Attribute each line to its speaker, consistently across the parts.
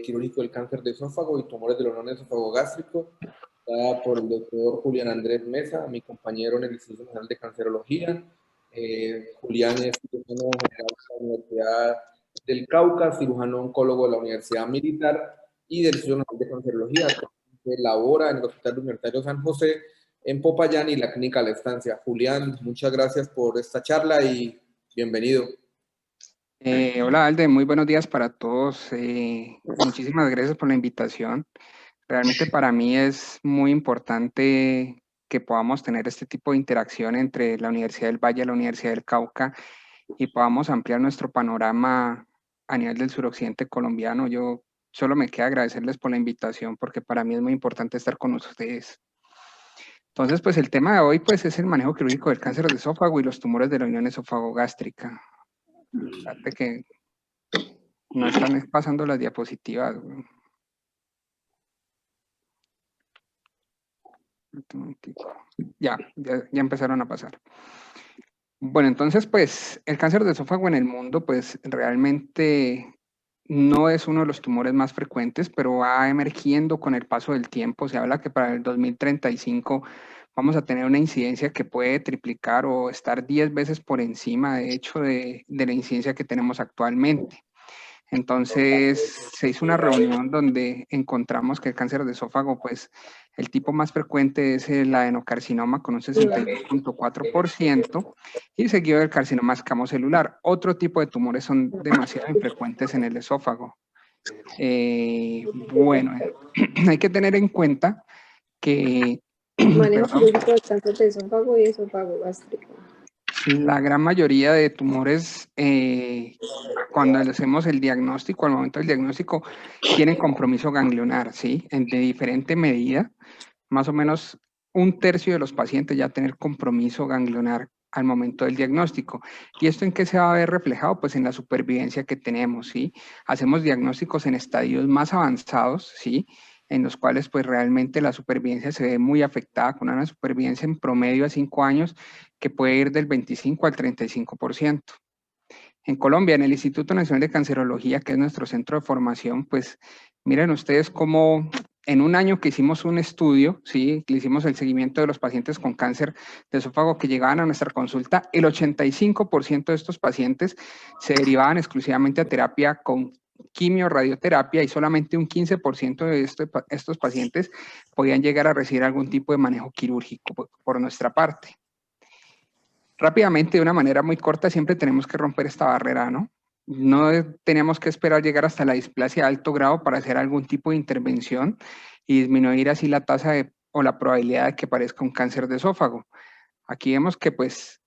Speaker 1: quirúrgico del cáncer de esófago y tumores del órgano esófago-gástrico, dada por el doctor Julián Andrés Mesa, mi compañero en el Instituto Nacional de Cancerología. Julián es cirujano general de la Universidad del Cauca, cirujano oncólogo de la Universidad Militar y del Instituto Nacional de Cancerología, que labora en el Hospital Universitario San José, en Popayán y la Clínica La Estancia. Julián, muchas gracias por esta charla y bienvenido.
Speaker 2: Hola Alde, muy buenos días para todos. Muchísimas gracias por la invitación. Realmente para mí es muy importante que podamos tener este tipo de interacción entre la Universidad del Valle y la Universidad del Cauca y podamos ampliar nuestro panorama a nivel del suroccidente colombiano. Yo solo me queda agradecerles por la invitación porque para mí es muy importante estar con ustedes. Entonces, pues el tema de hoy pues es el manejo quirúrgico del cáncer de esófago y los tumores de la unión esófago-gástrica. Fíjate que no están pasando las diapositivas. Ya empezaron a pasar. Bueno, entonces, pues, el cáncer de esófago en el mundo, pues, realmente no es uno de los tumores más frecuentes, pero va emergiendo con el paso del tiempo. Se habla que para el 2035 vamos a tener una incidencia que puede triplicar o estar 10 veces por encima, de hecho, de la incidencia que tenemos actualmente. Entonces se hizo una reunión donde encontramos que el cáncer de esófago, pues el tipo más frecuente es el adenocarcinoma con un 62.4% y seguido del carcinoma escamocelular. Otro tipo de tumores son demasiado infrecuentes en el esófago. Bueno, hay que tener en cuenta que
Speaker 3: manejo quirúrgico del cáncer de esófago y esófago gástrico.
Speaker 2: La gran mayoría de tumores, cuando hacemos el diagnóstico, al momento del diagnóstico, tienen compromiso ganglionar, ¿sí? De diferente medida, más o menos 1/3 de los pacientes ya tener compromiso ganglionar al momento del diagnóstico. ¿Y esto en qué se va a ver reflejado? Pues en la supervivencia que tenemos, ¿sí? Hacemos diagnósticos en estadios más avanzados, ¿sí? En los cuales pues realmente la supervivencia se ve muy afectada, con una supervivencia en promedio a 5 años que puede ir del 25 al 35%. En Colombia, en el Instituto Nacional de Cancerología, que es nuestro centro de formación, pues miren ustedes cómo en un año que hicimos un estudio, ¿sí? Que hicimos el seguimiento de los pacientes con cáncer de esófago que llegaban a nuestra consulta, el 85% de estos pacientes se derivaban exclusivamente a terapia con quimio, radioterapia, y solamente un 15% de estos pacientes podían llegar a recibir algún tipo de manejo quirúrgico por nuestra parte. Rápidamente, de una manera muy corta, siempre tenemos que romper esta barrera, ¿no? No tenemos que esperar llegar hasta la displasia de alto grado para hacer algún tipo de intervención y disminuir así la tasa o la probabilidad de que aparezca un cáncer de esófago. Aquí vemos que pues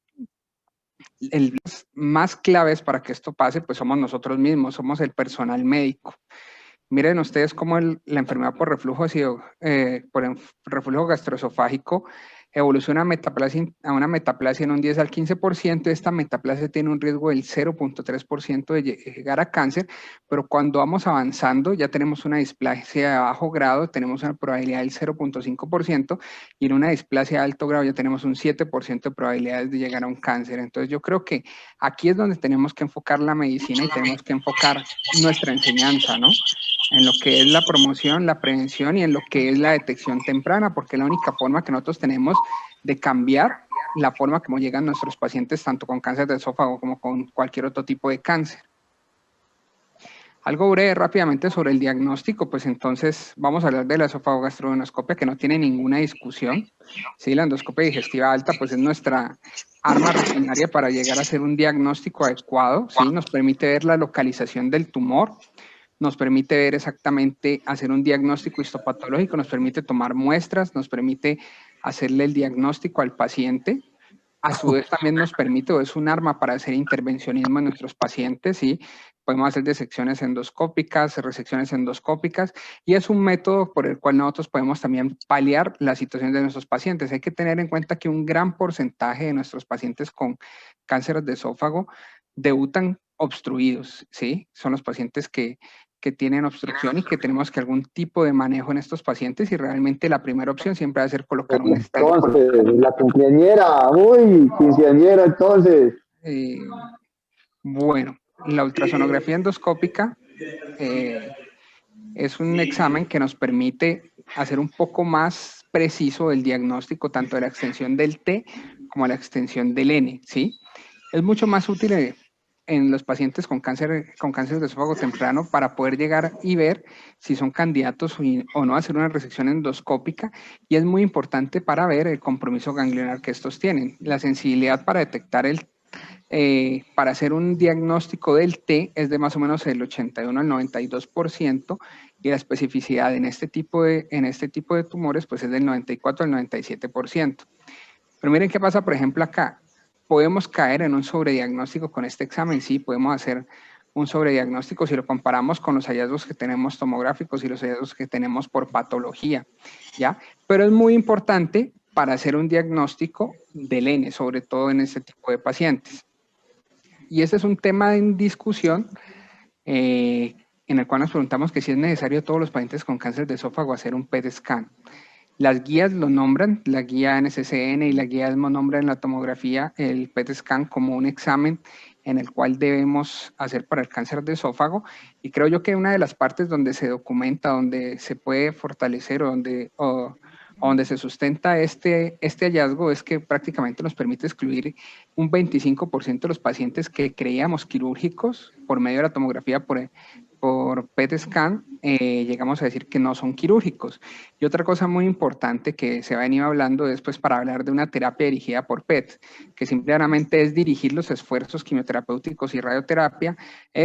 Speaker 2: más claves para que esto pase pues somos nosotros mismos, somos el personal médico. Miren ustedes cómo la enfermedad por reflujo gastroesofágico evoluciona a una metaplasia en un 10 al 15%. Esta metaplasia tiene un riesgo del 0.3% de llegar a cáncer, pero cuando vamos avanzando ya tenemos una displasia de bajo grado, tenemos una probabilidad del 0.5%, y en una displasia de alto grado ya tenemos un 7% de probabilidades de llegar a un cáncer. Entonces yo creo que aquí es donde tenemos que enfocar la medicina y tenemos que enfocar nuestra enseñanza, ¿no? En lo que es la promoción, la prevención y en lo que es la detección temprana, porque es la única forma que nosotros tenemos de cambiar la forma como llegan nuestros pacientes, tanto con cáncer de esófago como con cualquier otro tipo de cáncer. Algo breve rápidamente sobre el diagnóstico, pues entonces vamos a hablar de la esofagogastroendoscopia, que no tiene ninguna discusión. Sí, la endoscopia digestiva alta pues es nuestra arma rutinaria para llegar a hacer un diagnóstico adecuado, ¿sí? Nos permite ver la localización del tumor, nos permite ver exactamente, hacer un diagnóstico histopatológico, nos permite tomar muestras, nos permite hacerle el diagnóstico al paciente. A su vez también nos permite, o es un arma para hacer intervencionismo en nuestros pacientes, ¿sí? Podemos hacer disecciones endoscópicas, resecciones endoscópicas, y es un método por el cual nosotros podemos también paliar la situación de nuestros pacientes. Hay que tener en cuenta que un gran porcentaje de nuestros pacientes con cáncer de esófago debutan obstruidos, ¿sí? Son los pacientes que tienen obstrucción y que tenemos que algún tipo de manejo en estos pacientes, y realmente la primera opción siempre va a ser colocar un estente.
Speaker 4: Entonces, la quinceañera, uy, quinceañera entonces.
Speaker 2: Bueno, la ultrasonografía endoscópica es un examen que nos permite hacer un poco más preciso el diagnóstico tanto de la extensión del T como la extensión del N, ¿sí? Es mucho más útil en los pacientes con cáncer de esófago temprano para poder llegar y ver si son candidatos o no a hacer una resección endoscópica, y es muy importante para ver el compromiso ganglionar que estos tienen. La sensibilidad para detectar para hacer un diagnóstico del T es de más o menos el 81 al 92%, y la especificidad en este tipo de tumores pues es del 94 al 97%. Pero miren qué pasa, por ejemplo, acá. ¿Podemos caer en un sobrediagnóstico con este examen? Sí, podemos hacer un sobrediagnóstico si lo comparamos con los hallazgos que tenemos tomográficos y los hallazgos que tenemos por patología, ¿ya? Pero es muy importante para hacer un diagnóstico del N, sobre todo en este tipo de pacientes. Y este es un tema en discusión en el cual nos preguntamos que si es necesario a todos los pacientes con cáncer de esófago hacer un PET scan. Las guías lo nombran, la guía NCCN y la guía ESMO nombran en la tomografía el PET scan como un examen en el cual debemos hacer para el cáncer de esófago, y creo yo que una de las partes donde se documenta, donde se puede fortalecer o donde se sustenta este hallazgo es que prácticamente nos permite excluir un 25% de los pacientes que creíamos quirúrgicos por medio de la tomografía por PET scan, llegamos a decir que no son quirúrgicos. Y otra cosa muy importante que se ha venido hablando es pues para hablar de una terapia dirigida por PET, que simplemente es dirigir los esfuerzos quimioterapéuticos y radioterapia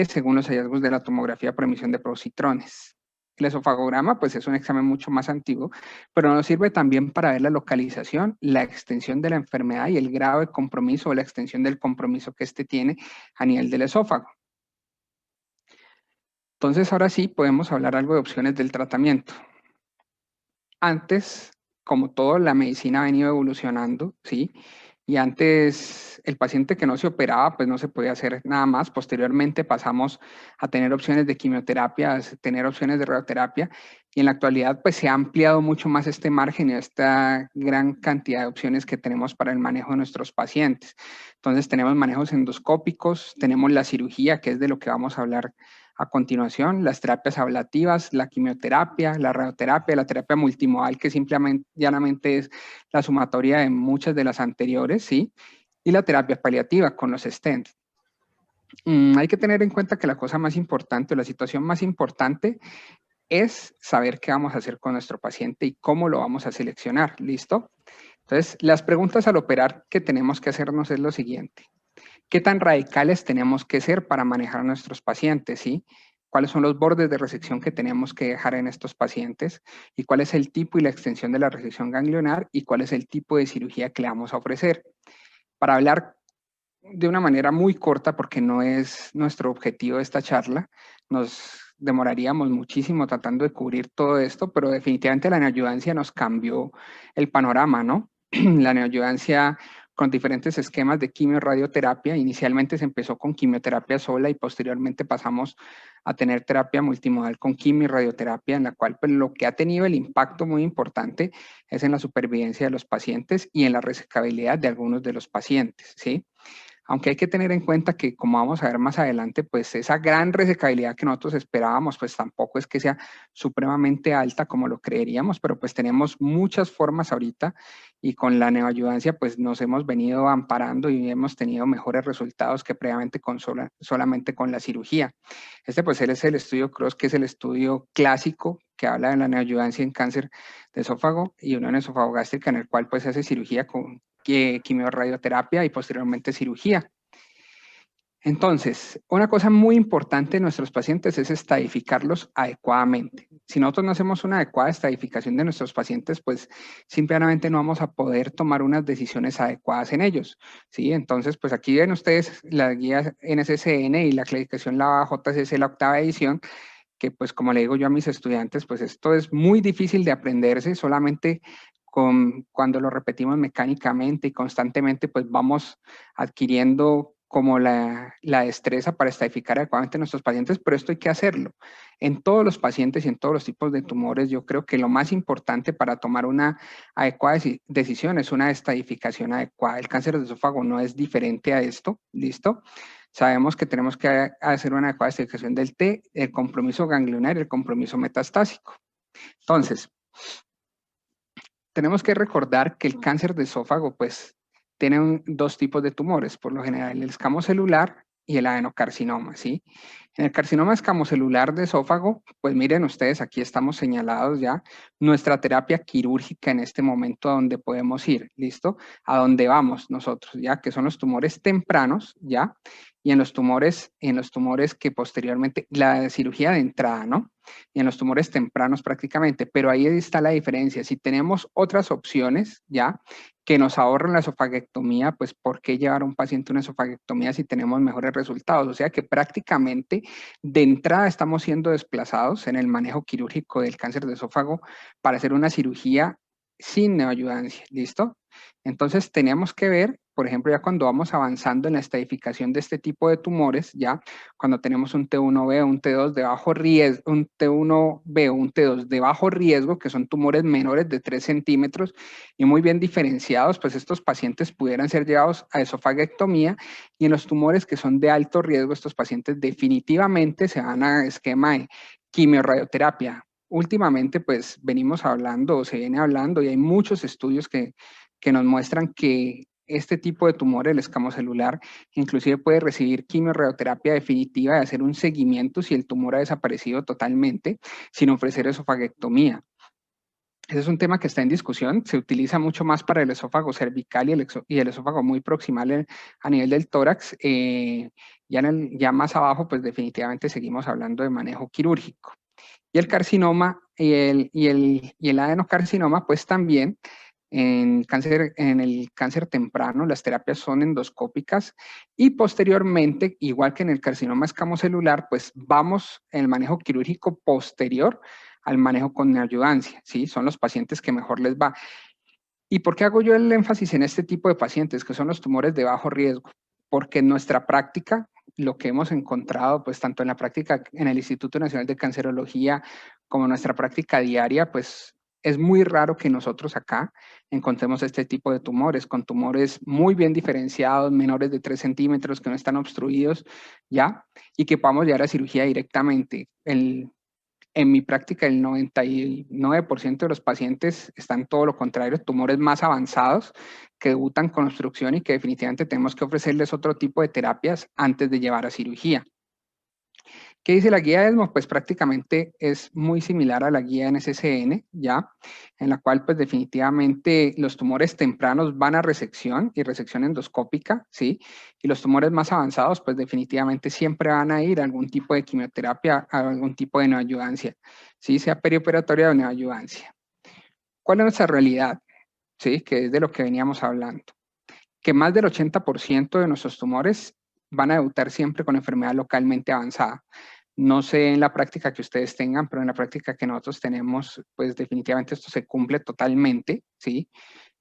Speaker 2: según los hallazgos de la tomografía por emisión de positrones. El esofagograma pues es un examen mucho más antiguo, pero nos sirve también para ver la localización, la extensión de la enfermedad y el grado de compromiso o la extensión del compromiso que este tiene a nivel del esófago. Entonces, ahora sí podemos hablar algo de opciones del tratamiento. Antes, como todo, la medicina ha venido evolucionando, ¿sí? Y antes el paciente que no se operaba, pues no se podía hacer nada más. Posteriormente pasamos a tener opciones de quimioterapia, a tener opciones de radioterapia, y en la actualidad pues se ha ampliado mucho más este margen y esta gran cantidad de opciones que tenemos para el manejo de nuestros pacientes. Entonces tenemos manejos endoscópicos, tenemos la cirugía, que es de lo que vamos a hablar a continuación, las terapias ablativas, la quimioterapia, la radioterapia, la terapia multimodal, que simplemente, llanamente es la sumatoria de muchas de las anteriores, ¿sí? Y la terapia paliativa con los stents. Hay que tener en cuenta que la cosa más importante, la situación más importante es saber qué vamos a hacer con nuestro paciente y cómo lo vamos a seleccionar, ¿listo? Entonces, las preguntas al operar que tenemos que hacernos es lo siguiente. ¿Qué tan radicales tenemos que ser para manejar a nuestros pacientes? ¿Sí? ¿Cuáles son los bordes de resección que tenemos que dejar en estos pacientes? ¿Y cuál es el tipo y la extensión de la resección ganglionar? ¿Y cuál es el tipo de cirugía que le vamos a ofrecer? Para hablar de una manera muy corta, porque no es nuestro objetivo de esta charla, nos demoraríamos muchísimo tratando de cubrir todo esto, pero definitivamente la neoadjuvancia nos cambió el panorama, ¿no? La neoadjuvancia con diferentes esquemas de quimio-radioterapia. Inicialmente se empezó con quimioterapia sola y posteriormente pasamos a tener terapia multimodal con quimio y radioterapia, en la cual pues, lo que ha tenido el impacto muy importante es en la supervivencia de los pacientes y en la resecabilidad de algunos de los pacientes, ¿sí? Aunque hay que tener en cuenta que, como vamos a ver más adelante, pues esa gran resecabilidad que nosotros esperábamos, pues tampoco es que sea supremamente alta como lo creeríamos, pero pues tenemos muchas formas ahorita y con la neoadjuvancia pues nos hemos venido amparando y hemos tenido mejores resultados que previamente solamente con la cirugía. Este pues es el estudio CROSS, que es el estudio clásico que habla de la neoadjuvancia en cáncer de esófago y unión esofagogástrica, en el cual pues se hace cirugía con quimioradioterapia y posteriormente cirugía. Entonces, una cosa muy importante en nuestros pacientes es estadificarlos adecuadamente. Si nosotros no hacemos una adecuada estadificación de nuestros pacientes, pues simplemente no vamos a poder tomar unas decisiones adecuadas en ellos, ¿sí? Entonces, pues aquí ven ustedes la guía NCCN y la clasificación la JCC, la 8ª edición, que pues como le digo yo a mis estudiantes, pues esto es muy difícil de aprenderse, solamente cuando lo repetimos mecánicamente y constantemente, pues vamos adquiriendo como la destreza para estadificar adecuadamente a nuestros pacientes, pero esto hay que hacerlo. En todos los pacientes y en todos los tipos de tumores, yo creo que lo más importante para tomar una adecuada decisión es una estadificación adecuada. El cáncer de esófago no es diferente a esto, ¿listo? sabemos que tenemos que hacer una adecuada estudiación del T, el compromiso ganglionar y el compromiso metastásico. Entonces, tenemos que recordar que el cáncer de esófago, pues, tiene dos tipos de tumores, por lo general, el escamocelular y el adenocarcinoma, ¿sí? En el carcinoma escamocelular de esófago, pues miren ustedes, aquí estamos señalados ya, nuestra terapia quirúrgica en este momento a donde podemos ir, ¿listo? A dónde vamos nosotros, ya, que son los tumores tempranos, ¿ya? Y en los tumores que posteriormente, la cirugía de entrada, ¿no? Y en los tumores tempranos prácticamente, pero ahí está la diferencia. Si tenemos otras opciones, ¿ya? Que nos ahorran la esofagectomía, pues ¿por qué llevar a un paciente una esofagectomía si tenemos mejores resultados? O sea que prácticamente de entrada estamos siendo desplazados en el manejo quirúrgico del cáncer de esófago para hacer una cirugía sin neoayudancia, ¿listo? Entonces tenemos que ver, por ejemplo, ya cuando vamos avanzando en la estadificación de este tipo de tumores, ya cuando tenemos un T1B o un T2 de bajo riesgo, un T1B o un T2 de bajo riesgo, que son tumores menores de 3 centímetros y muy bien diferenciados, pues estos pacientes pudieran ser llevados a esofagectomía, y en los tumores que son de alto riesgo, estos pacientes definitivamente se van a esquema de quimiorradioterapia. Últimamente, pues venimos hablando o se viene hablando y hay muchos estudios que nos muestran que este tipo de tumor, el escamocelular, inclusive puede recibir quimiorradioterapia definitiva y hacer un seguimiento si el tumor ha desaparecido totalmente sin ofrecer esofagectomía. Ese es un tema que está en discusión, se utiliza mucho más para el esófago cervical y el esófago muy proximal a nivel del tórax. Ya más abajo, pues definitivamente seguimos hablando de manejo quirúrgico. Y el carcinoma y el adenocarcinoma, pues también en el cáncer temprano, las terapias son endoscópicas y posteriormente, igual que en el carcinoma escamocelular, pues vamos en el manejo quirúrgico posterior al manejo con neoayudancia, ¿sí? Son los pacientes que mejor les va. ¿Y por qué hago yo el énfasis en este tipo de pacientes, que son los tumores de bajo riesgo? Porque en nuestra práctica, lo que hemos encontrado, pues tanto en la práctica en el Instituto Nacional de Cancerología como en nuestra práctica diaria, pues es muy raro que nosotros acá encontremos este tipo de tumores, con tumores muy bien diferenciados, menores de 3 centímetros, que no están obstruidos, ¿ya? Y que podamos llegar a cirugía directamente. En mi práctica, el 99% de los pacientes están todo lo contrario, tumores más avanzados que debutan con obstrucción y que definitivamente tenemos que ofrecerles otro tipo de terapias antes de llevar a cirugía. ¿Qué dice la guía ESMO? Pues prácticamente es muy similar a la guía NCCN, ¿ya? En la cual pues definitivamente los tumores tempranos van a resección y resección endoscópica, ¿sí? Y los tumores más avanzados pues definitivamente siempre van a ir a algún tipo de quimioterapia, a algún tipo de neoayudancia, ¿sí? Sea perioperatoria o neoayudancia. ¿Cuál es nuestra realidad? ¿Sí? Que es de lo que veníamos hablando. Que más del 80% de nuestros tumores van a debutar siempre con enfermedad localmente avanzada. No sé en la práctica que ustedes tengan, pero en la práctica que nosotros tenemos, pues definitivamente esto se cumple totalmente, ¿sí?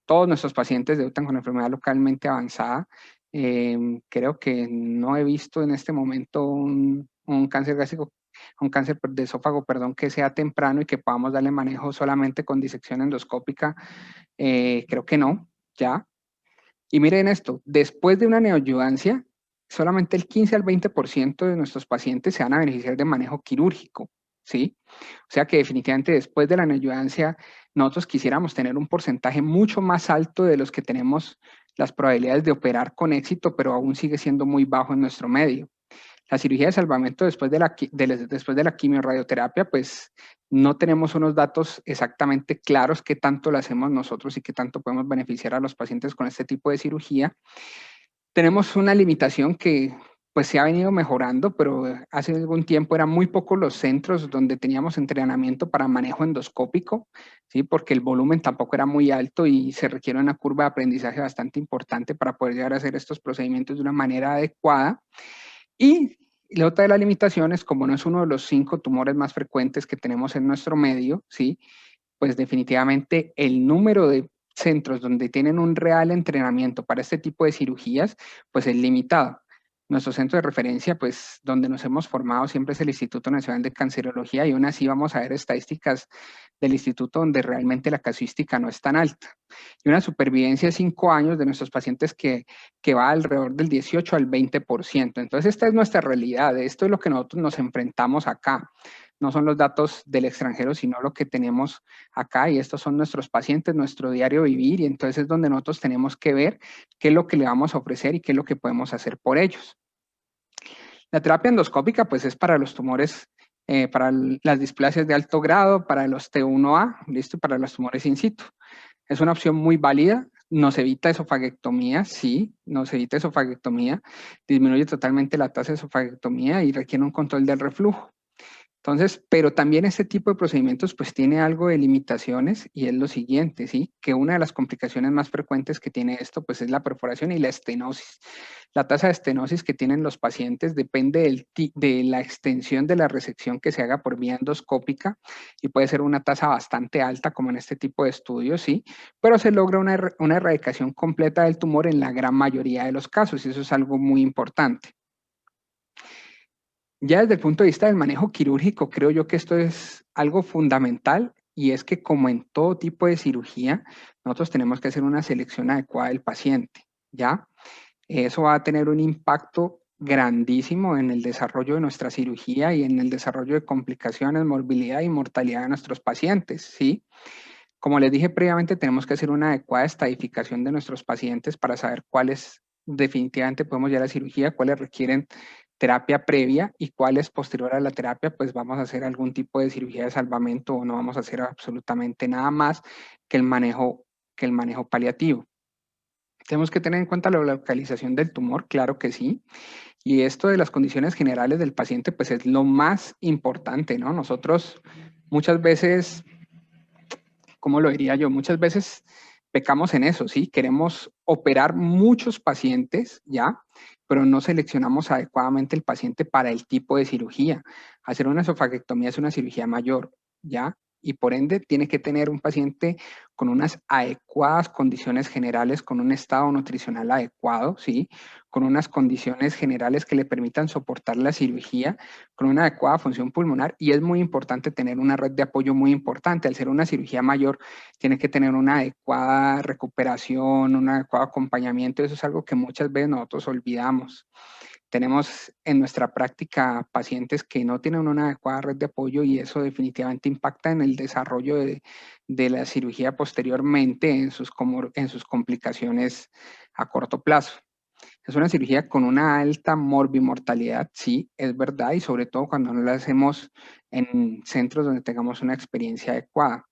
Speaker 2: Todos nuestros pacientes debutan con enfermedad localmente avanzada. Creo que no he visto en este momento un cáncer gástrico, un cáncer de esófago, perdón, que sea temprano y que podamos darle manejo solamente con disección endoscópica. Creo que no, ¿ya? Y miren esto, después de una neoayudancia, solamente el 15 al 20% de nuestros pacientes se van a beneficiar de manejo quirúrgico, ¿sí? O sea que definitivamente después de la neoayudancia, nosotros quisiéramos tener un porcentaje mucho más alto de los que tenemos las probabilidades de operar con éxito, pero aún sigue siendo muy bajo en nuestro medio. La cirugía de salvamento después de la quimiorradioterapia, pues no tenemos unos datos exactamente claros qué tanto lo hacemos nosotros y qué tanto podemos beneficiar a los pacientes con este tipo de cirugía. Tenemos una limitación que pues se ha venido mejorando, pero hace algún tiempo eran muy pocos los centros donde teníamos entrenamiento para manejo endoscópico, ¿sí? Porque el volumen tampoco era muy alto y se requiere una curva de aprendizaje bastante importante para poder llegar a hacer estos procedimientos de una manera adecuada. Y la otra de las limitaciones, como no es uno de los 5 tumores más frecuentes que tenemos en nuestro medio, ¿sí? Pues definitivamente el número de centros donde tienen un real entrenamiento para este tipo de cirugías, pues es limitado. Nuestro centro de referencia, pues, donde nos hemos formado siempre es el Instituto Nacional de Cancerología, y aún así vamos a ver estadísticas del instituto donde realmente la casuística no es tan alta. Y una supervivencia de 5 años de nuestros pacientes que va alrededor del 18 al 20%. Entonces, esta es nuestra realidad. Esto es lo que nosotros nos enfrentamos acá. No son los datos del extranjero, sino lo que tenemos acá, y estos son nuestros pacientes, nuestro diario vivir, y entonces es donde nosotros tenemos que ver qué es lo que le vamos a ofrecer y qué es lo que podemos hacer por ellos. La terapia endoscópica, pues, es para los tumores, para las displasias de alto grado, para los T1A, listo, para los tumores in situ. Es una opción muy válida, nos evita esofaguectomía, sí, nos evita esofaguectomía, disminuye totalmente la tasa de esofaguectomía y requiere un control del reflujo. Entonces, pero también este tipo de procedimientos pues tiene algo de limitaciones, y es lo siguiente, ¿sí? Que una de las complicaciones más frecuentes que tiene esto pues es la perforación y la estenosis. La tasa de estenosis que tienen los pacientes depende de la extensión de la resección que se haga por vía endoscópica, y puede ser una tasa bastante alta como en este tipo de estudios, ¿sí? Pero se logra una erradicación completa del tumor en la gran mayoría de los casos, y eso es algo muy importante. Ya desde el punto de vista del manejo quirúrgico, creo yo que esto es algo fundamental, y es que como en todo tipo de cirugía, nosotros tenemos que hacer una selección adecuada del paciente, ¿ya? Eso va a tener un impacto grandísimo en el desarrollo de nuestra cirugía y en el desarrollo de complicaciones, morbilidad y mortalidad de nuestros pacientes, ¿sí? Como les dije previamente, tenemos que hacer una adecuada estadificación de nuestros pacientes para saber cuáles definitivamente podemos llevar a la cirugía, cuáles requieren terapia previa y cuáles posterior a la terapia, pues vamos a hacer algún tipo de cirugía de salvamento o no vamos a hacer absolutamente nada más que el manejo paliativo. Tenemos que tener en cuenta la localización del tumor, claro que sí, y esto de las condiciones generales del paciente, pues es lo más importante, ¿no? Nosotros muchas veces, ¿cómo lo diría yo? Muchas veces pecamos en eso, ¿sí? Queremos operar muchos pacientes, ¿ya? Pero no seleccionamos adecuadamente el paciente para el tipo de cirugía. Hacer una esofaguectomía es una cirugía mayor, ¿ya? Y por ende tiene que tener un paciente con unas adecuadas condiciones generales, con un estado nutricional adecuado, ¿sí? Con unas condiciones generales que le permitan soportar la cirugía, con una adecuada función pulmonar, y es muy importante tener una red de apoyo muy importante. Al ser una cirugía mayor, tiene que tener una adecuada recuperación, un adecuado acompañamiento. Eso es algo que muchas veces nosotros olvidamos. Tenemos en nuestra práctica pacientes que no tienen una adecuada red de apoyo, y eso definitivamente impacta en el desarrollo de la cirugía posteriormente en sus complicaciones a corto plazo. Es una cirugía con una alta morbimortalidad, sí, es verdad, y sobre todo cuando no la hacemos en centros donde tengamos una experiencia adecuada.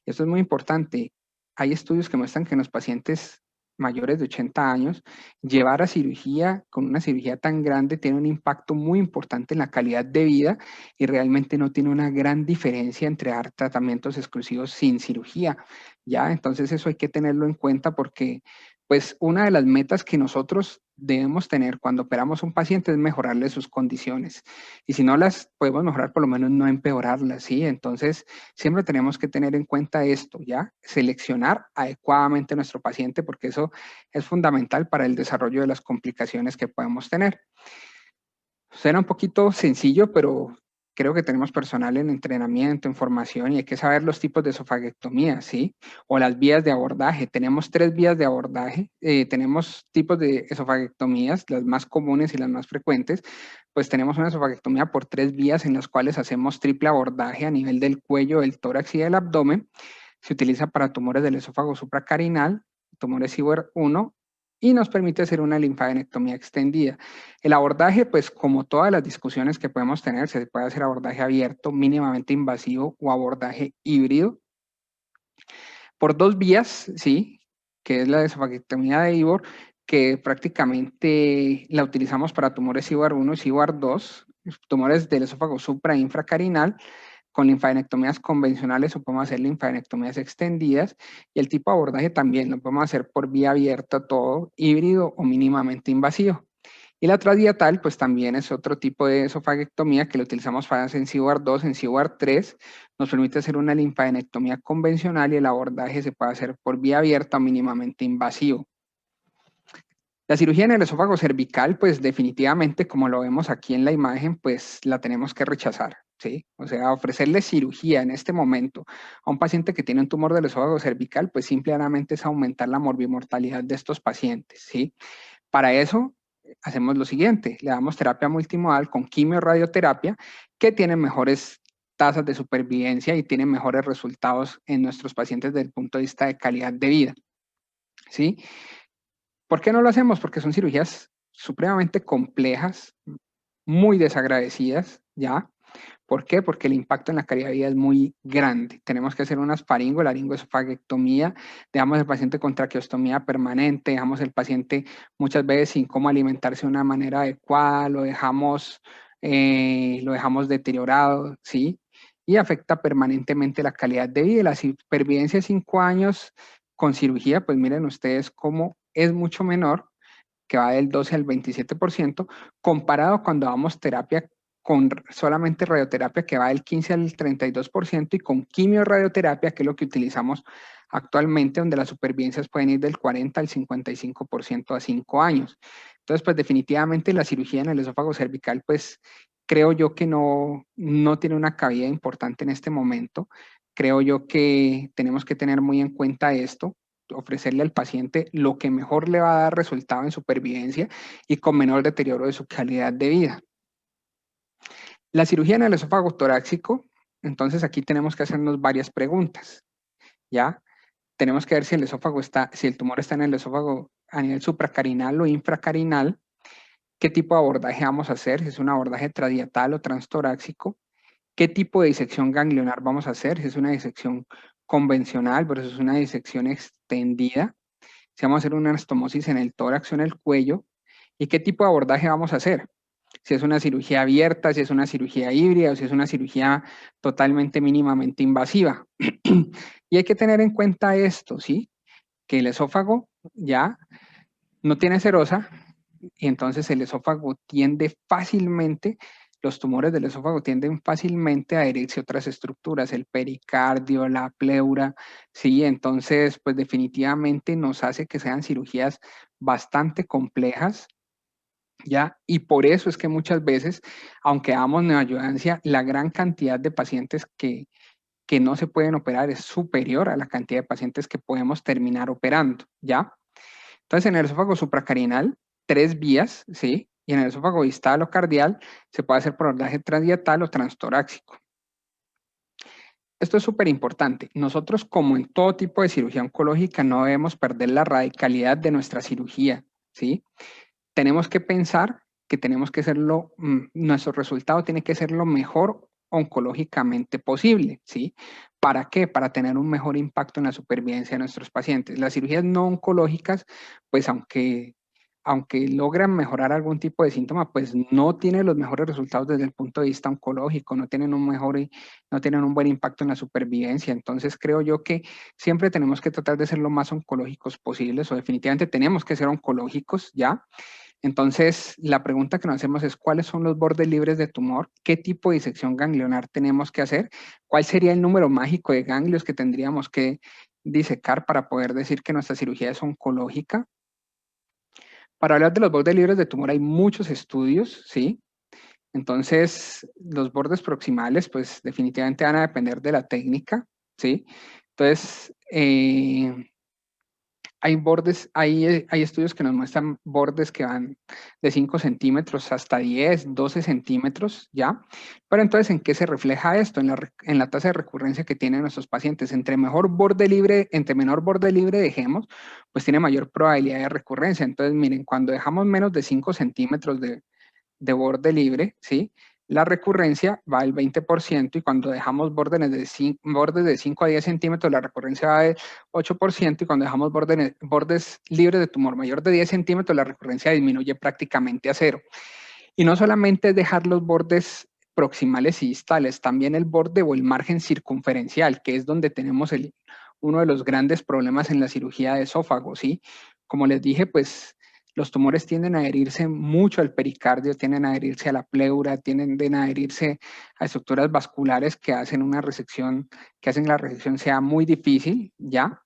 Speaker 2: Esto es muy importante. Hay estudios que muestran que en los pacientes mayores de 80 años, llevar a cirugía con una cirugía tan grande tiene un impacto muy importante en la calidad de vida, y realmente no tiene una gran diferencia entre dar tratamientos exclusivos sin cirugía, ¿ya? Entonces eso hay que tenerlo en cuenta, porque pues una de las metas que nosotros debemos tener cuando operamos a un paciente es mejorarle sus condiciones, y si no las podemos mejorar, por lo menos no empeorarlas, ¿sí? Entonces siempre tenemos que tener en cuenta esto, ¿ya? Seleccionar adecuadamente a nuestro paciente, porque eso es fundamental para el desarrollo de las complicaciones que podemos tener. Suena un poquito sencillo, pero creo que tenemos personal en entrenamiento, en formación, y hay que saber los tipos de esofaguectomía, ¿sí? O las vías de abordaje. Tenemos 3 vías de abordaje. Tenemos tipos de esofaguectomías, las más comunes y las más frecuentes. Pues tenemos una esofaguectomía por 3 vías en las cuales hacemos triple abordaje a nivel del cuello, del tórax y del abdomen. Se utiliza para tumores del esófago supracarinal, tumores IWER1, y nos permite hacer una linfadenectomía extendida. El abordaje, pues como todas las discusiones que podemos tener, se puede hacer abordaje abierto, mínimamente invasivo, o abordaje híbrido. Por 2 vías, ¿sí? Que es la esofaguectomía de Ivor, que prácticamente la utilizamos para tumores IWAR1 y IWAR2, tumores del esófago supra e infracarinal, con linfadenectomías convencionales, o podemos hacer linfadenectomías extendidas, y el tipo de abordaje también lo podemos hacer por vía abierta, todo híbrido o mínimamente invasivo. Y la transdiatal, pues también es otro tipo de esofaguectomía que lo utilizamos para hacer en CIWAR2, en CIWAR3, nos permite hacer una linfadenectomía convencional, y el abordaje se puede hacer por vía abierta o mínimamente invasivo. La cirugía en el esófago cervical, pues definitivamente, como lo vemos aquí en la imagen, pues la tenemos que rechazar, ¿sí? O sea, ofrecerle cirugía en este momento a un paciente que tiene un tumor del esófago cervical, pues simplemente es aumentar la morbimortalidad de estos pacientes, ¿sí? Para eso, hacemos lo siguiente, le damos terapia multimodal con quimio-radioterapia, que tiene mejores tasas de supervivencia y tiene mejores resultados en nuestros pacientes desde el punto de vista de calidad de vida, ¿sí? ¿Por qué no lo hacemos? Porque son cirugías supremamente complejas, muy desagradecidas, ¿ya? ¿Por qué? Porque el impacto en la calidad de vida es muy grande. Tenemos que hacer unas laringoesofagectomía, dejamos al paciente con traqueostomía permanente, dejamos al paciente muchas veces sin cómo alimentarse de una manera adecuada, lo dejamos deteriorado, ¿sí? Y afecta permanentemente la calidad de vida. La supervivencia de 5 años con cirugía, pues miren ustedes cómo es mucho menor, que va del 12 al 27%, comparado cuando damos terapia con solamente radioterapia, que va del 15 al 32%, y con quimio-radioterapia, que es lo que utilizamos actualmente, donde las supervivencias pueden ir del 40 al 55% a 5 años. Entonces, pues definitivamente la cirugía en el esófago cervical, pues creo yo que no tiene una cabida importante en este momento. Creo yo que tenemos que tener muy en cuenta esto, ofrecerle al paciente lo que mejor le va a dar resultado en supervivencia y con menor deterioro de su calidad de vida. La cirugía en el esófago torácico, entonces aquí tenemos que hacernos varias preguntas, ¿ya? Tenemos que ver si el esófago si el tumor está en el esófago a nivel supracarinal o infracarinal, qué tipo de abordaje vamos a hacer, si es un abordaje transdietal o transtorácico, qué tipo de disección ganglionar vamos a hacer, si es una disección convencional versus una disección extendida, si vamos a hacer una anastomosis en el tórax o en el cuello, y qué tipo de abordaje vamos a hacer. Si es una cirugía abierta, si es una cirugía híbrida o si es una cirugía totalmente mínimamente invasiva. Y hay que tener en cuenta esto, ¿sí? Que el esófago ya no tiene serosa y entonces el esófago tiende fácilmente, los tumores del esófago tienden fácilmente a adherirse a otras estructuras, el pericardio, la pleura, ¿sí? Entonces, pues definitivamente nos hace que sean cirugías bastante complejas, ¿ya? Y por eso es que muchas veces, aunque damos neoadjuvancia, la gran cantidad de pacientes que no se pueden operar es superior a la cantidad de pacientes que podemos terminar operando, ¿ya? Entonces, en el esófago supracarinal, 3 vías, ¿sí? Y en el esófago distal o cardial se puede hacer por abordaje transdietal o transtorácico. Esto es súper importante. Nosotros, como en todo tipo de cirugía oncológica, no debemos perder la radicalidad de nuestra cirugía, ¿sí? Tenemos que pensar que tenemos que hacerlo, nuestro resultado tiene que ser lo mejor oncológicamente posible, ¿sí? ¿Para qué? Para tener un mejor impacto en la supervivencia de nuestros pacientes. Las cirugías no oncológicas, pues aunque logran mejorar algún tipo de síntoma, pues no tienen los mejores resultados desde el punto de vista oncológico, no tienen un buen impacto en la supervivencia. Entonces creo yo que siempre tenemos que tratar de ser lo más oncológicos posibles, o definitivamente tenemos que ser oncológicos, ¿ya? Entonces, la pregunta que nos hacemos es ¿cuáles son los bordes libres de tumor? ¿Qué tipo de disección ganglionar tenemos que hacer? ¿Cuál sería el número mágico de ganglios que tendríamos que disecar para poder decir que nuestra cirugía es oncológica? Para hablar de los bordes libres de tumor hay muchos estudios, ¿sí? Entonces, los bordes proximales, pues definitivamente van a depender de la técnica, ¿sí? Entonces, hay estudios que nos muestran bordes que van de 5 centímetros hasta 10, 12 centímetros, ¿ya? Pero entonces, ¿en qué se refleja esto? En la tasa de recurrencia que tienen nuestros pacientes. Entre menor borde libre dejemos, pues tiene mayor probabilidad de recurrencia. Entonces, miren, cuando dejamos menos de 5 centímetros de borde libre, ¿sí? La recurrencia va al 20%, y cuando dejamos bordes de 5 a 10 centímetros, la recurrencia va al 8%, y cuando dejamos bordes libres de tumor mayor de 10 centímetros, la recurrencia disminuye prácticamente a 0. Y no solamente es dejar los bordes proximales y distales, también el borde o el margen circunferencial, que es donde tenemos uno de los grandes problemas en la cirugía de esófago, ¿sí? Como les dije, pues los tumores tienden a adherirse mucho al pericardio, tienden a adherirse a la pleura, tienden a adherirse a estructuras vasculares que hacen que hacen que la resección sea muy difícil, ¿ya?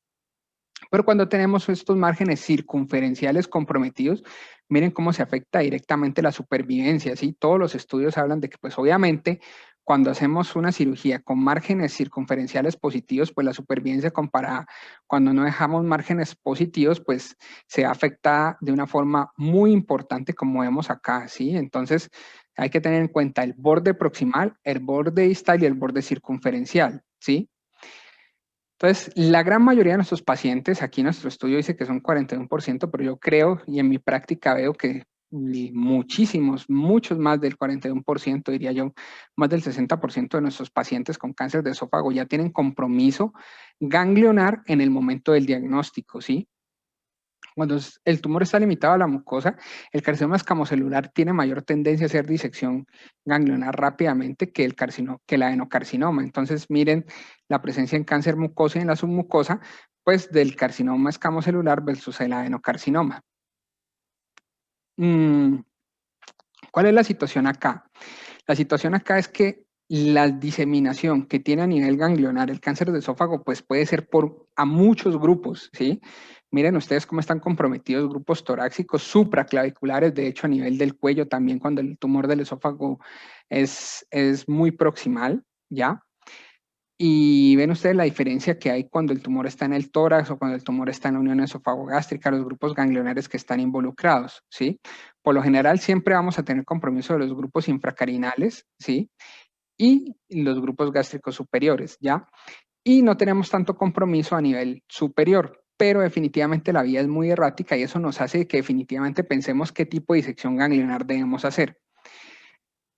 Speaker 2: Pero cuando tenemos estos márgenes circunferenciales comprometidos, miren cómo se afecta directamente la supervivencia, ¿sí? Todos los estudios hablan de que, pues obviamente, cuando hacemos una cirugía con márgenes circunferenciales positivos, pues la supervivencia comparada, cuando no dejamos márgenes positivos, pues se afecta de una forma muy importante, como vemos acá, ¿sí? Entonces, hay que tener en cuenta el borde proximal, el borde distal y el borde circunferencial, ¿sí? Entonces, la gran mayoría de nuestros pacientes, aquí nuestro estudio dice que son 41%, pero yo creo y en mi práctica veo que muchísimos, muchos más del 41%, diría yo, más del 60% de nuestros pacientes con cáncer de esófago ya tienen compromiso ganglionar en el momento del diagnóstico, ¿sí? Cuando el tumor está limitado a la mucosa, el carcinoma escamocelular tiene mayor tendencia a hacer disección ganglionar rápidamente que el adenocarcinoma. Entonces, miren la presencia en cáncer mucosa y en la submucosa, pues del carcinoma escamocelular versus el adenocarcinoma. ¿Cuál es la situación acá? La situación acá es que la diseminación que tiene a nivel ganglionar el cáncer de esófago, pues puede ser a muchos grupos, ¿sí? Miren ustedes cómo están comprometidos grupos torácicos supraclaviculares, de hecho a nivel del cuello también cuando el tumor del esófago es muy proximal, ¿ya? Y ven ustedes la diferencia que hay cuando el tumor está en el tórax o cuando el tumor está en la unión esofagogástrica, los grupos ganglionares que están involucrados, ¿sí? Por lo general siempre vamos a tener compromiso de los grupos infracarinales, ¿sí? Y los grupos gástricos superiores, ¿ya? Y no tenemos tanto compromiso a nivel superior, pero definitivamente la vía es muy errática y eso nos hace que definitivamente pensemos qué tipo de disección ganglionar debemos hacer.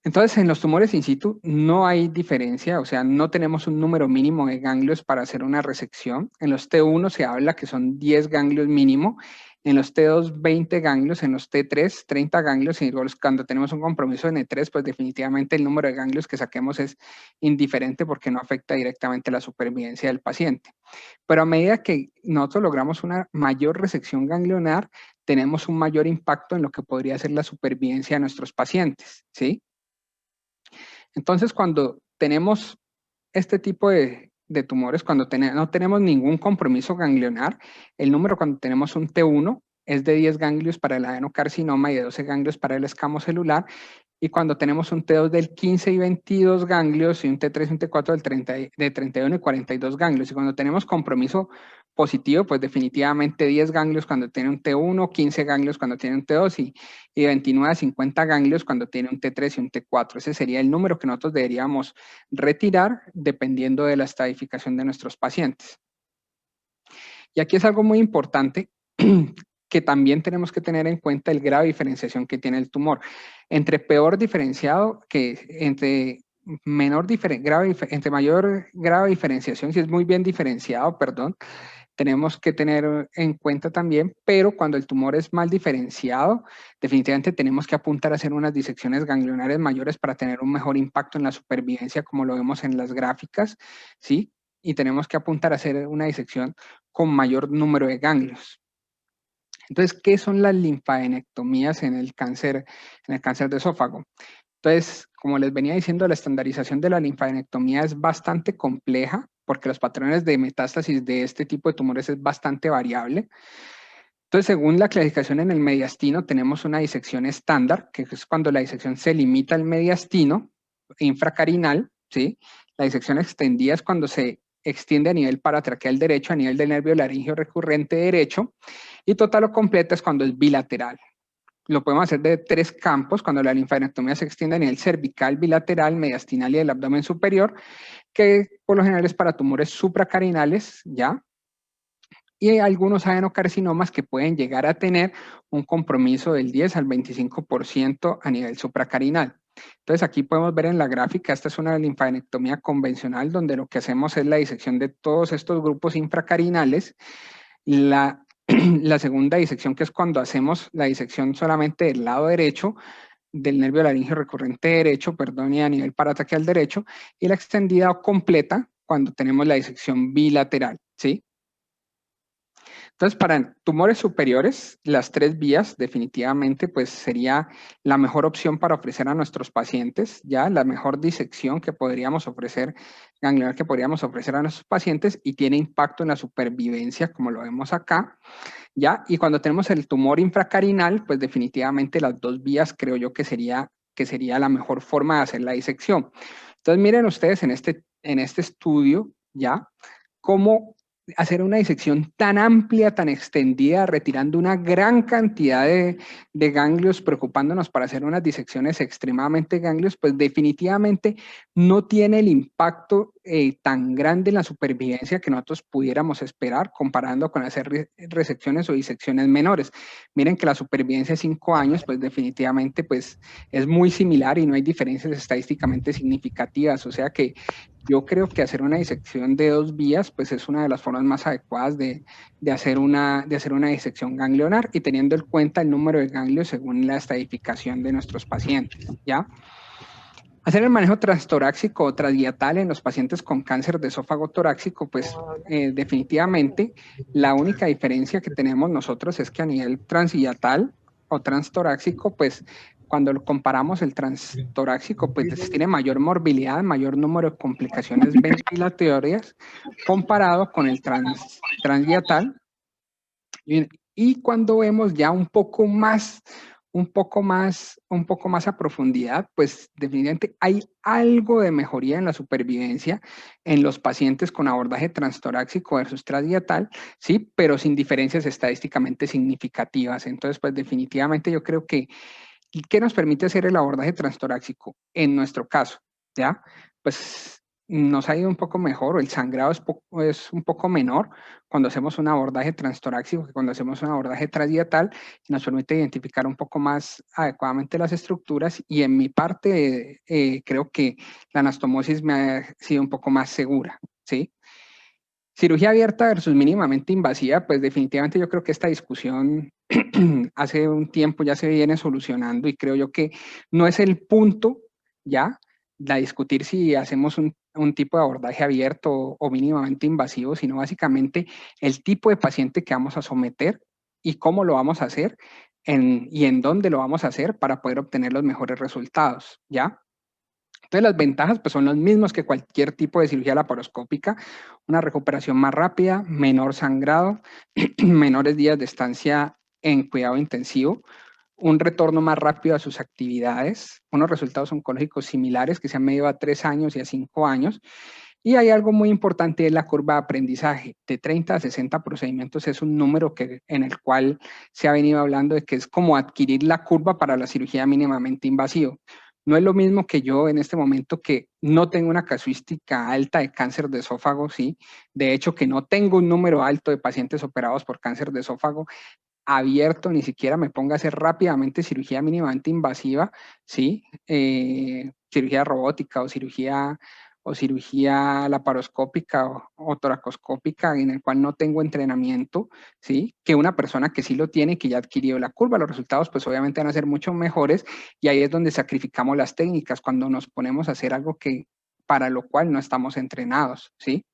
Speaker 2: Entonces, en los tumores in situ no hay diferencia, o sea, no tenemos un número mínimo de ganglios para hacer una resección. En los T1 se habla que son 10 ganglios mínimo, en los T2 20 ganglios, en los T3 30 ganglios, y cuando tenemos un compromiso en E3, pues definitivamente el número de ganglios que saquemos es indiferente porque no afecta directamente la supervivencia del paciente. Pero a medida que nosotros logramos una mayor resección ganglionar, tenemos un mayor impacto en lo que podría ser la supervivencia de nuestros pacientes, ¿sí? Entonces, cuando tenemos este tipo de tumores, cuando no tenemos ningún compromiso ganglionar, el número cuando tenemos un T1 es de 10 ganglios para el adenocarcinoma y de 12 ganglios para el escamocelular, y cuando tenemos un T2 del 15 y 22 ganglios y un T3 y un T4 de 31 y 42 ganglios. Y cuando tenemos compromiso positivo, pues definitivamente 10 ganglios cuando tiene un T1, 15 ganglios cuando tiene un T2 y 29 a 50 ganglios cuando tiene un T3 y un T4. Ese sería el número que nosotros deberíamos retirar dependiendo de la estadificación de nuestros pacientes. Y aquí es algo muy importante que también tenemos que tener en cuenta el grado de diferenciación que tiene el tumor. Entre peor diferenciado, entre mayor grado de diferenciación, si es muy bien diferenciado, perdón, tenemos que tener en cuenta también, pero cuando el tumor es mal diferenciado, definitivamente tenemos que apuntar a hacer unas disecciones ganglionares mayores para tener un mejor impacto en la supervivencia, como lo vemos en las gráficas, ¿sí? Y tenemos que apuntar a hacer una disección con mayor número de ganglios. Entonces, ¿qué son las linfadenectomías en el cáncer de esófago? Entonces, como les venía diciendo, la estandarización de la linfadenectomía es bastante compleja porque los patrones de metástasis de este tipo de tumores es bastante variable. Entonces, según la clasificación en el mediastino, tenemos una disección estándar, que es cuando la disección se limita al mediastino infracarinal, ¿sí? La disección extendida es cuando se extiende a nivel paratraqueal derecho, a nivel del nervio laringeo recurrente derecho, y total o completa es cuando es bilateral. Lo podemos hacer de 3 campos, cuando la linfadenectomía se extiende a nivel cervical, bilateral, mediastinal y del abdomen superior, que por lo general es para tumores supracarinales, ¿ya? Y hay algunos adenocarcinomas que pueden llegar a tener un compromiso del 10 al 25% a nivel supracarinal. Entonces aquí podemos ver en la gráfica, esta es una linfadenectomía convencional donde lo que hacemos es la disección de todos estos grupos infracarinales. La segunda disección, que es cuando hacemos la disección solamente del lado derecho, del nervio laringeo recurrente derecho, perdón, y a nivel paratraqueal derecho, y la extendida o completa cuando tenemos la disección bilateral, ¿sí? Entonces, para tumores superiores, las 3 vías definitivamente pues sería la mejor opción para ofrecer a nuestros pacientes, ya la mejor disección que podríamos ofrecer, ganglionar que podríamos ofrecer a nuestros pacientes y tiene impacto en la supervivencia, como lo vemos acá, ya. Y cuando tenemos el tumor infracarinal, pues definitivamente las 2 vías creo yo que sería la mejor forma de hacer la disección. Entonces, miren ustedes en este estudio, ya, cómo hacer una disección tan amplia, tan extendida, retirando una gran cantidad de ganglios, preocupándonos para hacer unas disecciones extremadamente ganglios, pues definitivamente no tiene el impacto tan grande en la supervivencia que nosotros pudiéramos esperar comparando con hacer resecciones o disecciones menores. Miren que la supervivencia de 5 años, pues definitivamente pues, es muy similar y no hay diferencias estadísticamente significativas, o sea que yo creo que hacer una disección de 2 vías, pues es una de las formas más adecuadas de hacer una disección ganglionar y teniendo en cuenta el número de ganglios según la estadificación de nuestros pacientes, ¿ya? Hacer el manejo transtorácico o transdiatal en los pacientes con cáncer de esófago torácico, pues definitivamente la única diferencia que tenemos nosotros es que a nivel transdiatal o transtorácico, pues cuando lo comparamos el transtorácico, pues tiene mayor morbilidad, mayor número de complicaciones ventilatorias comparado con el transdiatal. Y cuando vemos ya un poco más a profundidad, pues definitivamente hay algo de mejoría en la supervivencia en los pacientes con abordaje transtorácico versus transdiatal, sí, pero sin diferencias estadísticamente significativas. Entonces, pues definitivamente yo creo que ¿qué nos permite hacer el abordaje transtorácico? En nuestro caso, ¿ya? Pues nos ha ido un poco mejor, o el sangrado es un poco menor cuando hacemos un abordaje transtorácico que cuando hacemos un abordaje transdiatal, y nos permite identificar un poco más adecuadamente las estructuras, y en mi parte creo que la anastomosis me ha sido un poco más segura, ¿sí? Cirugía abierta versus mínimamente invasiva, pues definitivamente yo creo que esta discusión hace un tiempo ya se viene solucionando y creo yo que no es el punto ya la discutir si hacemos un tipo de abordaje abierto o mínimamente invasivo, sino básicamente el tipo de paciente que vamos a someter y cómo lo vamos a hacer y en dónde lo vamos a hacer para poder obtener los mejores resultados, ¿ya? Entonces las ventajas pues, son las mismas que cualquier tipo de cirugía laparoscópica, una recuperación más rápida, menor sangrado, menores días de estancia en cuidado intensivo, un retorno más rápido a sus actividades, unos resultados oncológicos similares que se han medido a 3 años y a 5 años. Y hay algo muy importante, es la curva de aprendizaje. De 30 a 60 procedimientos es un número en el cual se ha venido hablando de que es como adquirir la curva para la cirugía mínimamente invasiva. No es lo mismo que yo en este momento que no tengo una casuística alta de cáncer de esófago, ¿sí? De hecho, que no tengo un número alto de pacientes operados por cáncer de esófago abierto, ni siquiera me ponga a hacer rápidamente cirugía mínimamente invasiva, ¿sí? Cirugía robótica o cirugía laparoscópica o toracoscópica en el cual no tengo entrenamiento, ¿sí? Que una persona que sí lo tiene, que ya adquirió la curva, los resultados pues obviamente van a ser mucho mejores y ahí es donde sacrificamos las técnicas, cuando nos ponemos a hacer algo para lo cual no estamos entrenados, ¿sí?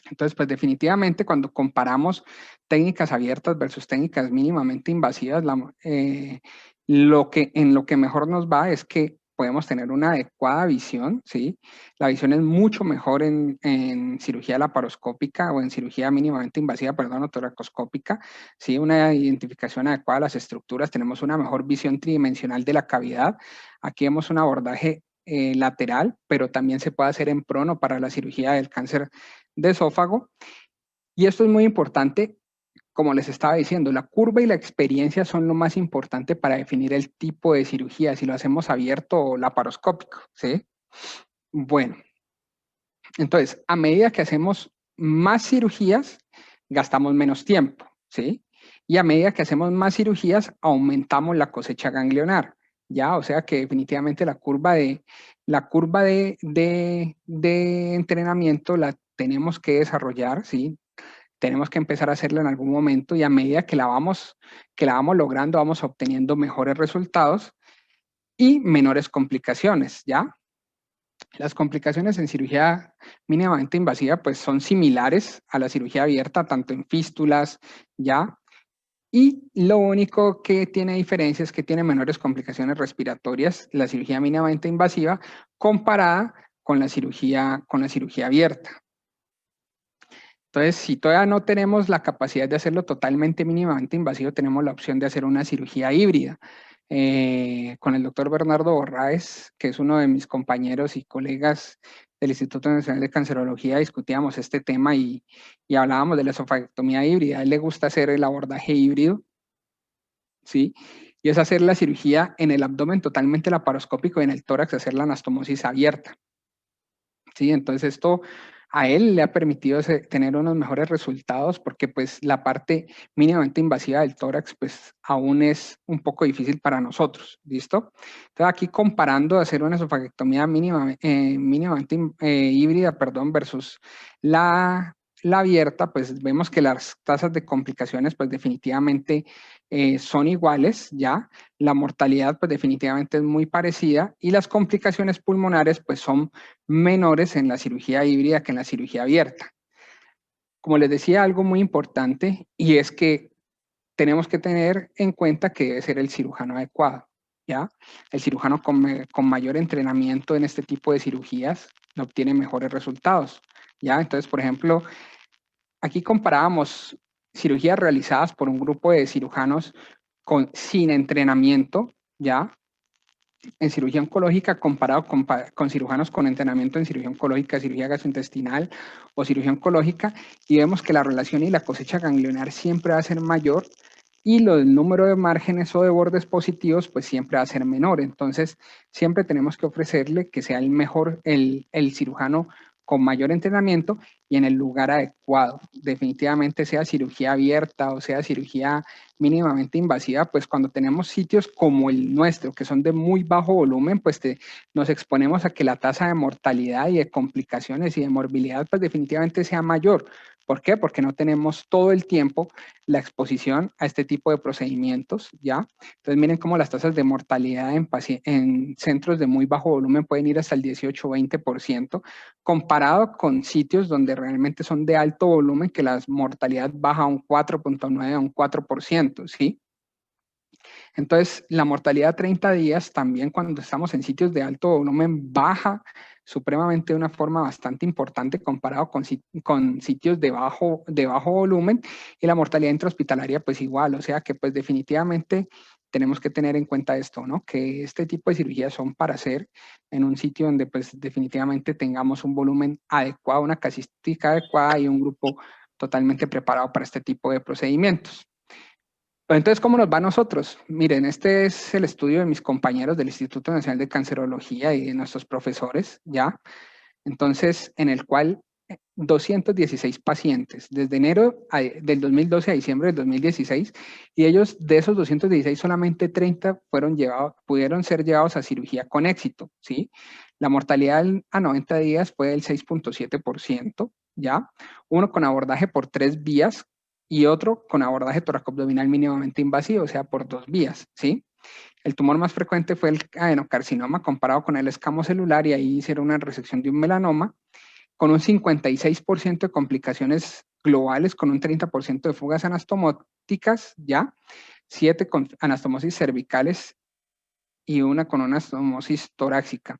Speaker 2: Entonces, pues definitivamente cuando comparamos técnicas abiertas versus técnicas mínimamente invasivas, en lo que mejor nos va es que podemos tener una adecuada visión, ¿sí? La visión es mucho mejor en cirugía laparoscópica o en cirugía mínimamente invasiva, perdón, o toracoscópica, ¿sí? Una identificación adecuada de las estructuras, tenemos una mejor visión tridimensional de la cavidad. Aquí vemos un abordaje lateral, pero también se puede hacer en prono para la cirugía del cáncer de esófago. Y esto es muy importante, como les estaba diciendo, la curva y la experiencia son lo más importante para definir el tipo de cirugía, si lo hacemos abierto o laparoscópico, ¿sí? Bueno, entonces, a medida que hacemos más cirugías, gastamos menos tiempo, ¿sí? Y a medida que hacemos más cirugías, aumentamos la cosecha ganglionar, ¿ya? O sea que definitivamente la curva de entrenamiento la tenemos que desarrollar, ¿sí? Tenemos que empezar a hacerla en algún momento y a medida que la vamos logrando, vamos obteniendo mejores resultados y menores complicaciones, ¿ya? Las complicaciones en cirugía mínimamente invasiva pues son similares a la cirugía abierta, tanto en fístulas, ¿ya? Y lo único que tiene diferencia es que tiene menores complicaciones respiratorias la cirugía mínimamente invasiva comparada con la cirugía abierta. Entonces, si todavía no tenemos la capacidad de hacerlo totalmente mínimamente invasivo, tenemos la opción de hacer una cirugía híbrida. Con el doctor Bernardo Borraes, que es uno de mis compañeros y colegas del Instituto Nacional de Cancerología, discutíamos este tema y hablábamos de la esofagectomía híbrida. A él le gusta hacer el abordaje híbrido, ¿sí? Y es hacer la cirugía en el abdomen totalmente laparoscópico y en el tórax hacer la anastomosis abierta, ¿sí? Entonces esto a él le ha permitido tener unos mejores resultados porque pues la parte mínimamente invasiva del tórax pues aún es un poco difícil para nosotros, ¿listo? Entonces aquí comparando hacer una esofagectomía mínimamente híbrida, perdón, versus la abierta, pues vemos que las tasas de complicaciones pues definitivamente son iguales, ¿ya? La mortalidad pues definitivamente es muy parecida y las complicaciones pulmonares pues son menores en la cirugía híbrida que en la cirugía abierta. Como les decía, algo muy importante y es que tenemos que tener en cuenta que debe ser el cirujano adecuado, ¿ya? El cirujano con mayor entrenamiento en este tipo de cirugías obtiene mejores resultados, ¿ya? Entonces, por ejemplo, aquí comparábamos cirugías realizadas por un grupo de cirujanos sin entrenamiento, ¿ya? En cirugía oncológica comparado con cirujanos con entrenamiento en cirugía oncológica, cirugía gastrointestinal o cirugía oncológica, y vemos que la relación y la cosecha ganglionar siempre va a ser mayor y el número de márgenes o de bordes positivos pues siempre va a ser menor. Entonces siempre tenemos que ofrecerle que sea el mejor, el cirujano con mayor entrenamiento y en el lugar adecuado. Definitivamente sea cirugía abierta o sea cirugía mínimamente invasiva, pues cuando tenemos sitios como el nuestro, que son de muy bajo volumen, pues nos exponemos a que la tasa de mortalidad y de complicaciones y de morbilidad, pues definitivamente sea mayor. ¿Por qué? Porque no tenemos todo el tiempo la exposición a este tipo de procedimientos, ¿ya? Entonces miren cómo las tasas de mortalidad en centros de muy bajo volumen pueden ir hasta el 18 o 20%, comparado con sitios donde realmente son de alto volumen, que la mortalidad baja a un 4.9 a un 4%, ¿sí? Entonces, la mortalidad a 30 días también cuando estamos en sitios de alto volumen baja supremamente de una forma bastante importante comparado con sitios de bajo volumen, y la mortalidad intrahospitalaria pues igual, o sea que pues definitivamente tenemos que tener en cuenta esto, ¿no? Que este tipo de cirugías son para hacer en un sitio donde pues definitivamente tengamos un volumen adecuado, una casuística adecuada y un grupo totalmente preparado para este tipo de procedimientos. Entonces, ¿cómo nos va a nosotros? Miren, este es el estudio de mis compañeros del Instituto Nacional de Cancerología y de nuestros profesores, ¿ya? Entonces, en el cual 216 pacientes, desde enero del 2012 a diciembre del 2016, y ellos, de esos 216, solamente 30 pudieron ser llevados a cirugía con éxito, ¿sí? La mortalidad a 90 días fue del 6.7%, ¿ya? Uno con abordaje por 3 vías, y otro con abordaje toracoabdominal mínimamente invasivo, o sea, por 2 vías, ¿sí? El tumor más frecuente fue el adenocarcinoma comparado con el escamo celular, y ahí hicieron una resección de un melanoma, con un 56% de complicaciones globales, con un 30% de fugas anastomóticas, ¿ya? 7 con anastomosis cervicales y una con una anastomosis torácica.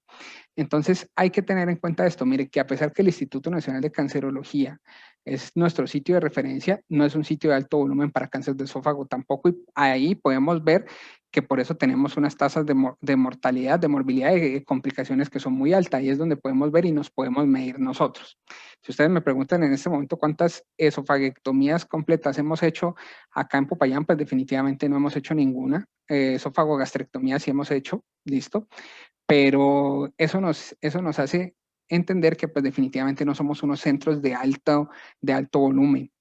Speaker 2: Entonces hay que tener en cuenta esto, mire, que a pesar que el Instituto Nacional de Cancerología es nuestro sitio de referencia, no es un sitio de alto volumen para cáncer de esófago tampoco, y ahí podemos ver que por eso tenemos unas tasas de mortalidad, de morbilidad y de complicaciones que son muy altas, y es donde podemos ver y nos podemos medir nosotros. Si ustedes me preguntan en este momento cuántas esofagectomías completas hemos hecho acá en Popayán, pues definitivamente no hemos hecho ninguna. Esófago-gastrectomía sí hemos hecho, listo, pero eso nos hace entender que pues definitivamente no somos unos centros de alto volumen.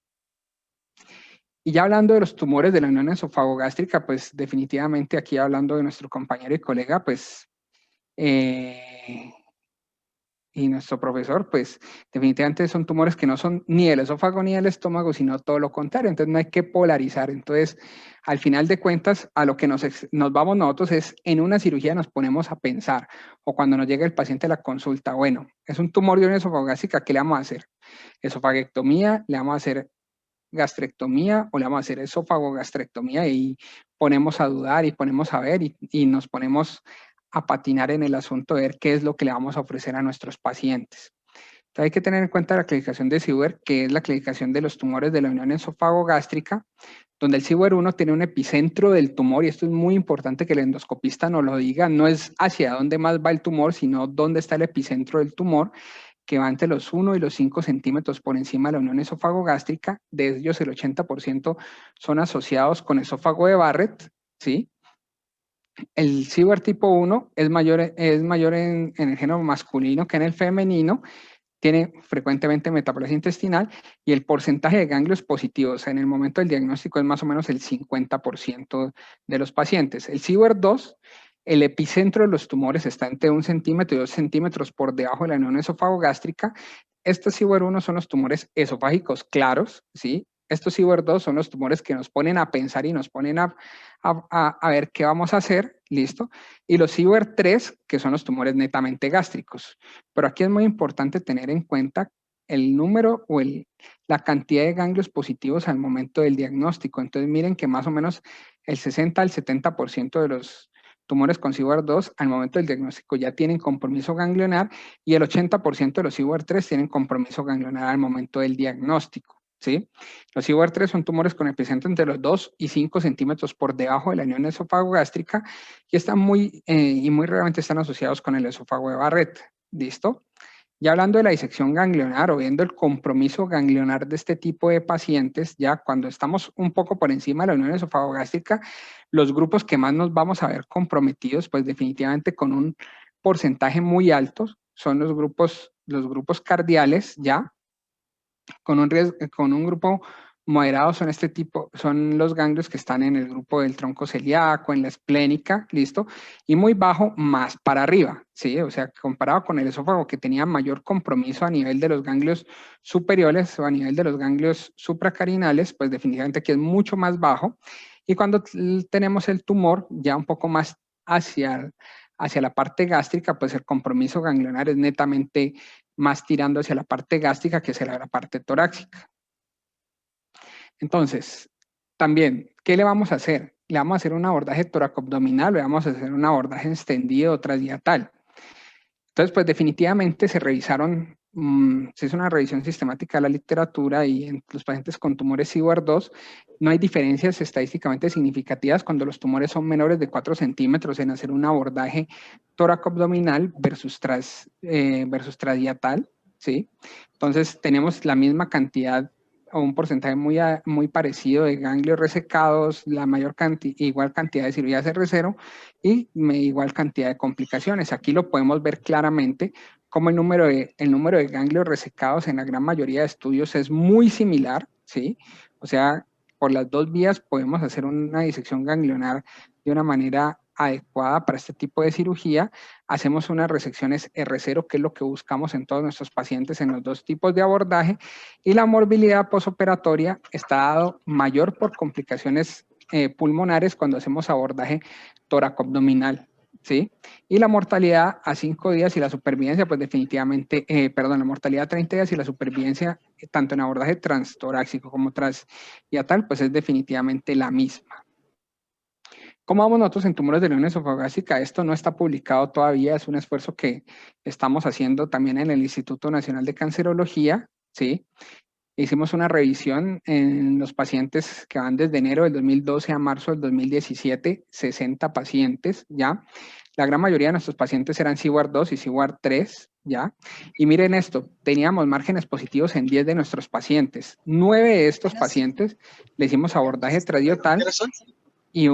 Speaker 2: Y ya hablando de los tumores de la unión esofagogástrica, pues definitivamente aquí hablando de nuestro compañero y colega, pues y nuestro profesor, pues definitivamente son tumores que no son ni del esófago ni del estómago, sino todo lo contrario. Entonces no hay que polarizar. Entonces, al final de cuentas, a lo que nos vamos nosotros es en una cirugía nos ponemos a pensar, o cuando nos llega el paciente a la consulta, bueno, es un tumor de una esófago gástrica, ¿qué le vamos a hacer? Esofaguectomía, le vamos a hacer gastrectomía o le vamos a hacer esófago-gastrectomía, y ponemos a dudar y ponemos a ver y nos ponemos a patinar en el asunto de ver qué es lo que le vamos a ofrecer a nuestros pacientes. Entonces hay que tener en cuenta la clasificación de Siwer, que es la clasificación de los tumores de la unión esófago-gástrica, donde el Siwer 1 tiene un epicentro del tumor, y esto es muy importante que el endoscopista nos lo diga, no es hacia dónde más va el tumor, sino dónde está el epicentro del tumor, que va entre los 1 y los 5 centímetros por encima de la unión esófago-gástrica. De ellos el 80% son asociados con esófago de Barrett, ¿sí? El Siwer tipo 1 es mayor en el género masculino que en el femenino, tiene frecuentemente metaplasia intestinal, y el porcentaje de ganglios positivos en el momento del diagnóstico es más o menos el 50% de los pacientes. El Siwer 2, el epicentro de los tumores está entre 1 centímetro y 2 centímetros por debajo de la unión esófago-gástrica. Estos Siwer 1 son los tumores esofágicos claros, ¿sí? Estos Siwer 2 son los tumores que nos ponen a pensar y nos ponen a ver qué vamos a hacer, ¿listo? Y los Siwer 3, que son los tumores netamente gástricos. Pero aquí es muy importante tener en cuenta el número o la cantidad de ganglios positivos al momento del diagnóstico. Entonces miren que más o menos el 60 al 70% de los tumores con Siwer 2 al momento del diagnóstico ya tienen compromiso ganglionar, y el 80% de los Siwer 3 tienen compromiso ganglionar al momento del diagnóstico, ¿sí? Los Siwer 3 son tumores con epicentro entre los 2 y 5 centímetros por debajo de la unión esófago-gástrica, y están muy raramente están asociados con el esófago de Barrett. ¿Listo? Ya hablando de la disección ganglionar o viendo el compromiso ganglionar de este tipo de pacientes, ya cuando estamos un poco por encima de la unión esófago-gástrica, los grupos que más nos vamos a ver comprometidos, pues definitivamente con un porcentaje muy alto, son los grupos cardiales, ya, con un grupo moderado son son los ganglios que están en el grupo del tronco celíaco, en la esplénica, ¿listo? Y muy bajo más para arriba, ¿sí? O sea, comparado con el esófago, que tenía mayor compromiso a nivel de los ganglios superiores o a nivel de los ganglios supracarinales, pues definitivamente aquí es mucho más bajo. Y cuando tenemos el tumor ya un poco más hacia la parte gástrica, pues el compromiso ganglionar es netamente más tirando hacia la parte gástrica que hacia la parte torácica. Entonces, también, ¿qué le vamos a hacer? Le vamos a hacer un abordaje toracoabdominal, le vamos a hacer un abordaje extendido transdiatal. Entonces, pues definitivamente se revisaron, se hizo una revisión sistemática de la literatura, y en los pacientes con tumores Siwer 2 no hay diferencias estadísticamente significativas cuando los tumores son menores de 4 centímetros en hacer un abordaje toracoabdominal versus transdiatal, ¿sí? Entonces, tenemos la misma cantidad o un porcentaje muy parecido de ganglios resecados, igual cantidad de cirugías R0 y igual cantidad de complicaciones. Aquí lo podemos ver claramente como el número de ganglios resecados en la gran mayoría de estudios es muy similar, ¿sí? O sea, por las dos vías podemos hacer una disección ganglionar de una manera adecuada para este tipo de cirugía. Hacemos unas resecciones R0, que es lo que buscamos en todos nuestros pacientes en los dos tipos de abordaje, y la morbilidad posoperatoria está dado mayor por complicaciones pulmonares cuando hacemos abordaje toracoabdominal, ¿sí? Y la mortalidad a 5 días y la supervivencia, pues definitivamente, la mortalidad a 30 días y la supervivencia, tanto en abordaje transtorácico como transdiatal, pues es definitivamente la misma. ¿Cómo vamos nosotros en tumores de la unión esofagástica? Esto no está publicado todavía, es un esfuerzo que estamos haciendo también en el Instituto Nacional de Cancerología, ¿sí? Hicimos una revisión en los pacientes que van desde enero del 2012 a marzo del 2017, 60 pacientes, ¿ya? La gran mayoría de nuestros pacientes eran Siwer 2 y Siwer 3, ¿ya? Y miren esto, teníamos márgenes positivos en 10 de nuestros pacientes. 9 de estos pacientes le hicimos abordaje transdiatal, y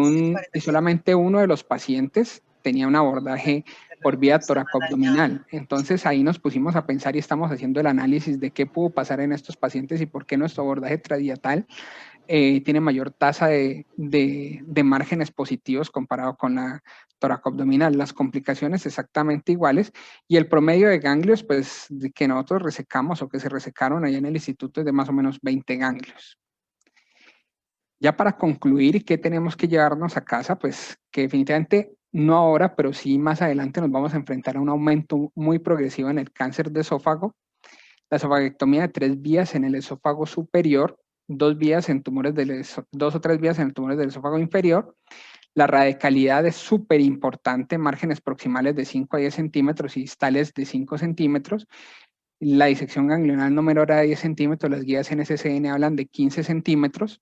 Speaker 2: solamente uno de los pacientes tenía un abordaje por vía toracoabdominal. Entonces ahí nos pusimos a pensar y estamos haciendo el análisis de qué pudo pasar en estos pacientes y por qué nuestro abordaje transdiatal tiene mayor tasa de márgenes positivos comparado con la toracoabdominal. Las complicaciones exactamente iguales y el promedio de ganglios, pues, que nosotros resecamos o que se resecaron allá en el instituto es de más o menos 20 ganglios. Ya para concluir, ¿qué tenemos que llevarnos a casa? Pues que definitivamente no ahora, pero sí más adelante nos vamos a enfrentar a un aumento muy progresivo en el cáncer de esófago, la esofaguectomía de 3 vías en el esófago superior, 2 vías en tumores 2 o 3 vías en tumores del esófago inferior. La radicalidad es súper importante, márgenes proximales de 5 a 10 centímetros y distales de 5 centímetros. La disección ganglionar no menor a 10 centímetros, las guías NSCN hablan de 15 centímetros.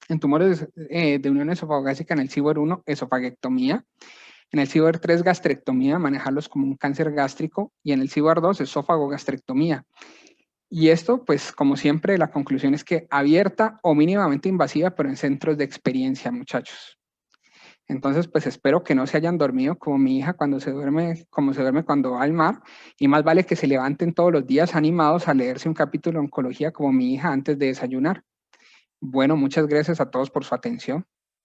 Speaker 2: En tumores de unión esofagástrica en el CIBOR1, esofaguectomía. En el CIBOR3, gastrectomía, manejarlos como un cáncer gástrico. Y en el CIBOR2, esófago-gastrectomía. Y esto, pues, como siempre, la conclusión es que abierta o mínimamente invasiva, pero en centros de experiencia, muchachos. Entonces, pues espero que no se hayan dormido como mi hija cuando se duerme, como se duerme cuando va al mar. Y más vale que se levanten todos los días animados a leerse un capítulo de oncología como mi hija antes de desayunar. Bueno, muchas gracias a todos por su atención.